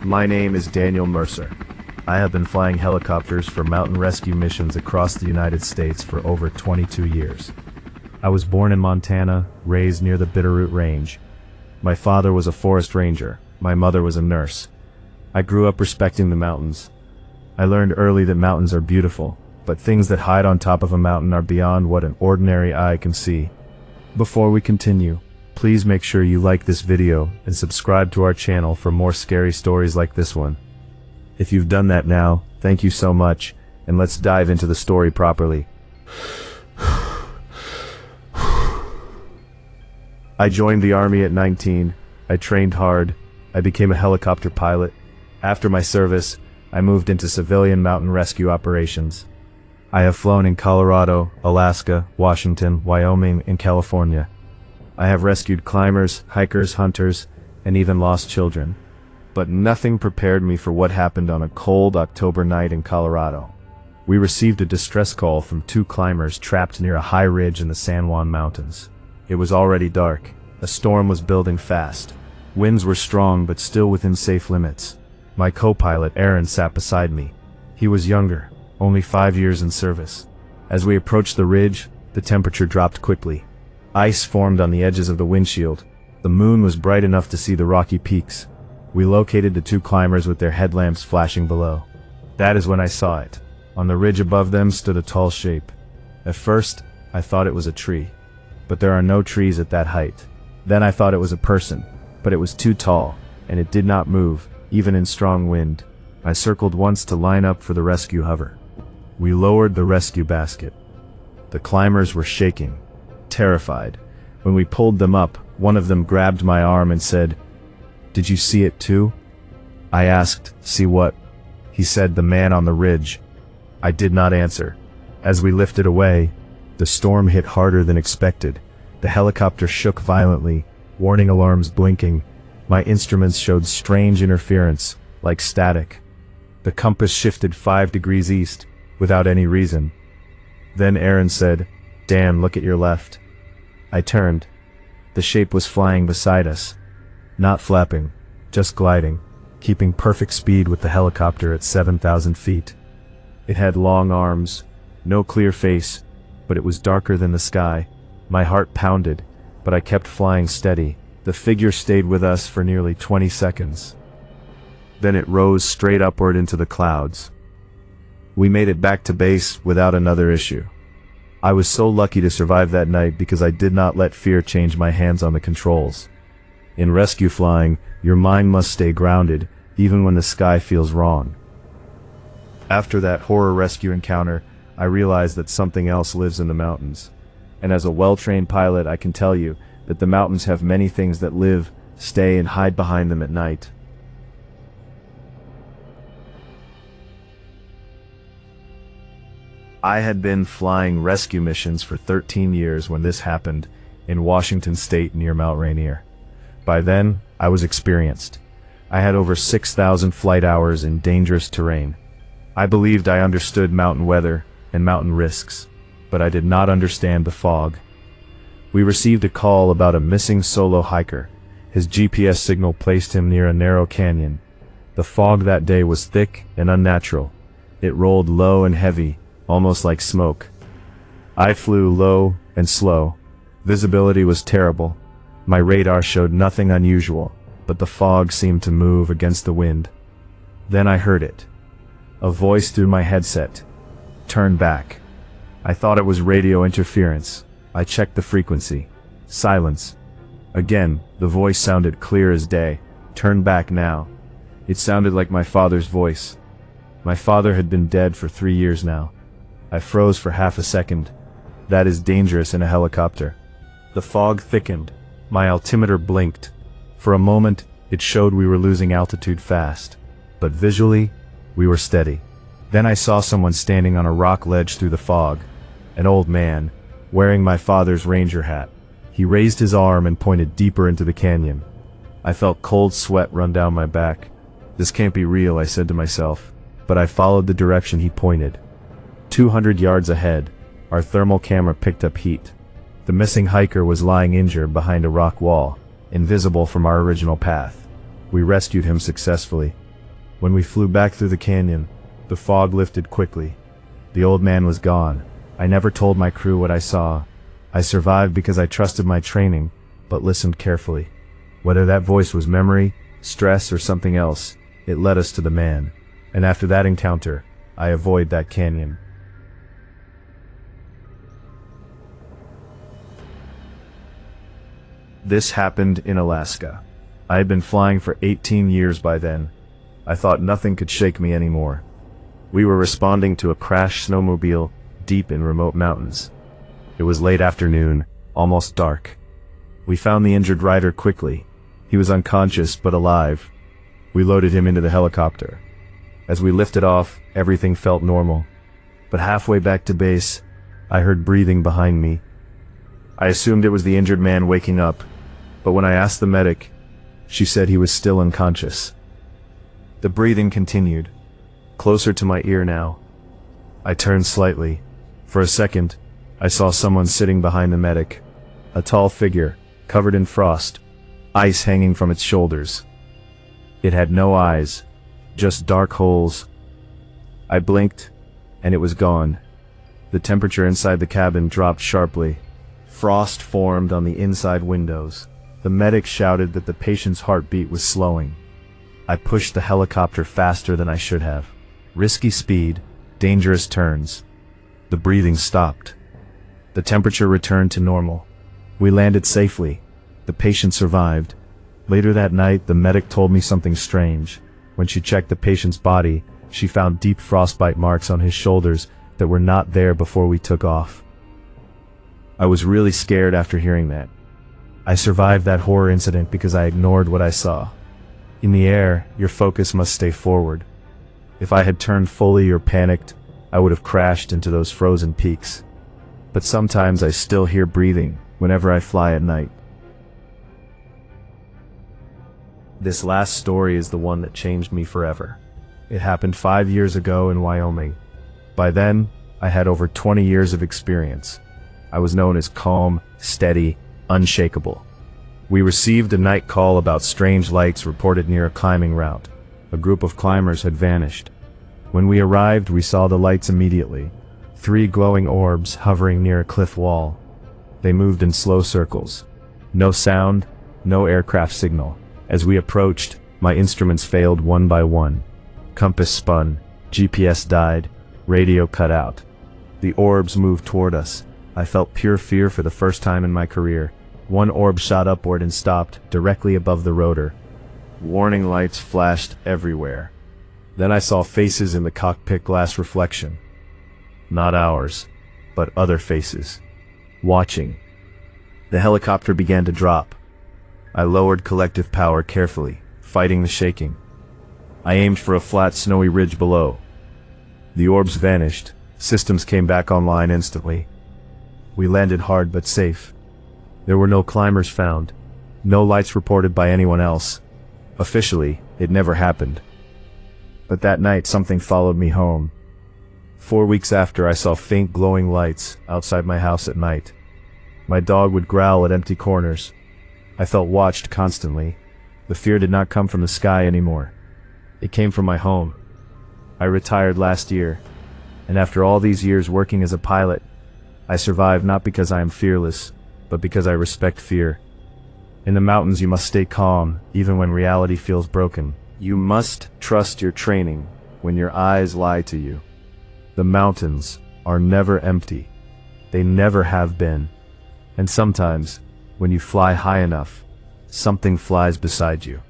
My name is Daniel Mercer. I have been flying helicopters for mountain rescue missions across the United States for over 22 years. I was born in Montana, raised near the Bitterroot Range. My father was a forest ranger. My mother was a nurse. I grew up respecting the mountains. I learned early that mountains are beautiful, but things that hide on top of a mountain are beyond what an ordinary eye can see. Before we continue, please make sure you like this video and subscribe to our channel for more scary stories like this one. If you've done that now, thank you so much, and let's dive into the story properly. I joined the Army at 19. I trained hard. I became a helicopter pilot. After my service, I moved into civilian mountain rescue operations. I have flown in Colorado, Alaska, Washington, Wyoming, and California. I have rescued climbers, hikers, hunters, and even lost children. But nothing prepared me for what happened on a cold October night in Colorado. We received a distress call from two climbers trapped near a high ridge in the San Juan Mountains. It was already dark. A storm was building fast. Winds were strong but still within safe limits. My co-pilot Aaron sat beside me. He was younger, only 5 years in service. As we approached the ridge, the temperature dropped quickly. Ice formed on the edges of the windshield. The moon was bright enough to see the rocky peaks. We located the two climbers with their headlamps flashing below. That is when I saw it. On the ridge above them stood a tall shape. At first, I thought it was a tree. But there are no trees at that height. Then I thought it was a person, but it was too tall, and it did not move, even in strong wind. I circled once to line up for the rescue hover. We lowered the rescue basket. The climbers were shaking, terrified. When we pulled them up, one of them grabbed my arm and said, "Did you see it too?" I asked, "See what?" He said, "The man on the ridge." I did not answer. As we lifted away, the storm hit harder than expected. The helicopter shook violently, warning alarms blinking. My instruments showed strange interference, like static. The compass shifted 5 degrees east, without any reason. Then Aaron said, "Dan, look at your left." I turned. The shape was flying beside us. Not flapping, just gliding, keeping perfect speed with the helicopter at 7,000 feet. It had long arms, no clear face, but it was darker than the sky. My heart pounded, but I kept flying steady. The figure stayed with us for nearly 20 seconds. Then it rose straight upward into the clouds. We made it back to base without another issue. I was so lucky to survive that night because I did not let fear change my hands on the controls. In rescue flying, your mind must stay grounded, even when the sky feels wrong. After that horror rescue encounter, I realized that something else lives in the mountains. And as a well-trained pilot, I can tell you that the mountains have many things that live, stay, and hide behind them at night. I had been flying rescue missions for 13 years when this happened in Washington State near Mount Rainier. By then, I was experienced. I had over 6,000 flight hours in dangerous terrain. I believed I understood mountain weather and mountain risks, but I did not understand the fog. We received a call about a missing solo hiker. His GPS signal placed him near a narrow canyon. The fog that day was thick and unnatural. It rolled low and heavy, almost like smoke. I flew low and slow. Visibility was terrible. My radar showed nothing unusual, but the fog seemed to move against the wind. Then I heard it. A voice through my headset. "Turn back." I thought it was radio interference. I checked the frequency. Silence. Again, the voice sounded clear as day. "Turn back now." It sounded like my father's voice. My father had been dead for 3 years now. I froze for half a second. That is dangerous in a helicopter. The fog thickened. My altimeter blinked. For a moment, it showed we were losing altitude fast. But visually, we were steady. Then I saw someone standing on a rock ledge through the fog. An old man, wearing my father's ranger hat. He raised his arm and pointed deeper into the canyon. I felt cold sweat run down my back. This can't be real, I said to myself, but I followed the direction he pointed. 200 yards ahead, our thermal camera picked up heat. The missing hiker was lying injured behind a rock wall, invisible from our original path. We rescued him successfully. When we flew back through the canyon, the fog lifted quickly. The old man was gone. I never told my crew what I saw. I survived because I trusted my training, but listened carefully. Whether that voice was memory, stress, or something else, it led us to the man. And after that encounter, I avoid that canyon. This happened in Alaska. I had been flying for 18 years by then. I thought nothing could shake me anymore. We were responding to a crashed snowmobile deep in remote mountains. It was late afternoon, almost dark. We found the injured rider quickly. He was unconscious but alive. We loaded him into the helicopter. As we lifted off, everything felt normal. But halfway back to base, I heard breathing behind me. I assumed it was the injured man waking up, but when I asked the medic, she said he was still unconscious. The breathing continued, closer to my ear now. I turned slightly. For a second, I saw someone sitting behind the medic, a tall figure, covered in frost, ice hanging from its shoulders. It had no eyes, just dark holes. I blinked, and it was gone. The temperature inside the cabin dropped sharply. Frost formed on the inside windows. The medic shouted that the patient's heartbeat was slowing. I pushed the helicopter faster than I should have. Risky speed, dangerous turns. The breathing stopped. The temperature returned to normal. We landed safely. The patient survived. Later that night, the medic told me something strange. When she checked the patient's body, she found deep frostbite marks on his shoulders that were not there before we took off. I was really scared after hearing that. I survived that horror incident because I ignored what I saw. In the air, your focus must stay forward. If I had turned fully or panicked, I would have crashed into those frozen peaks. But sometimes I still hear breathing whenever I fly at night. This last story is the one that changed me forever. It happened 5 years ago in Wyoming. By then, I had over 20 years of experience. I was known as calm, steady, unshakable. We received a night call about strange lights reported near a climbing route. A group of climbers had vanished. When we arrived, we saw the lights immediately. 3 glowing orbs hovering near a cliff wall. They moved in slow circles. No sound, no aircraft signal. As we approached, my instruments failed one by one. Compass spun, GPS died, radio cut out. The orbs moved toward us. I felt pure fear for the first time in my career. One orb shot upward and stopped directly above the rotor. Warning lights flashed everywhere. Then I saw faces in the cockpit glass reflection. Not ours, but other faces. Watching. The helicopter began to drop. I lowered collective power carefully, fighting the shaking. I aimed for a flat, snowy ridge below. The orbs vanished. Systems came back online instantly. We landed hard but safe. There were no climbers found. No lights reported by anyone else. Officially, it never happened. But that night, something followed me home. 4 weeks after, I saw faint glowing lights outside my house at night. My dog would growl at empty corners. I felt watched constantly. The fear did not come from the sky anymore. It came from my home. I retired last year, and after all these years working as a pilot, I survived not because I am fearless, but because I respect fear. In the mountains, you must stay calm, even when reality feels broken. You must trust your training when your eyes lie to you. The mountains are never empty. They never have been. And sometimes, when you fly high enough, something flies beside you.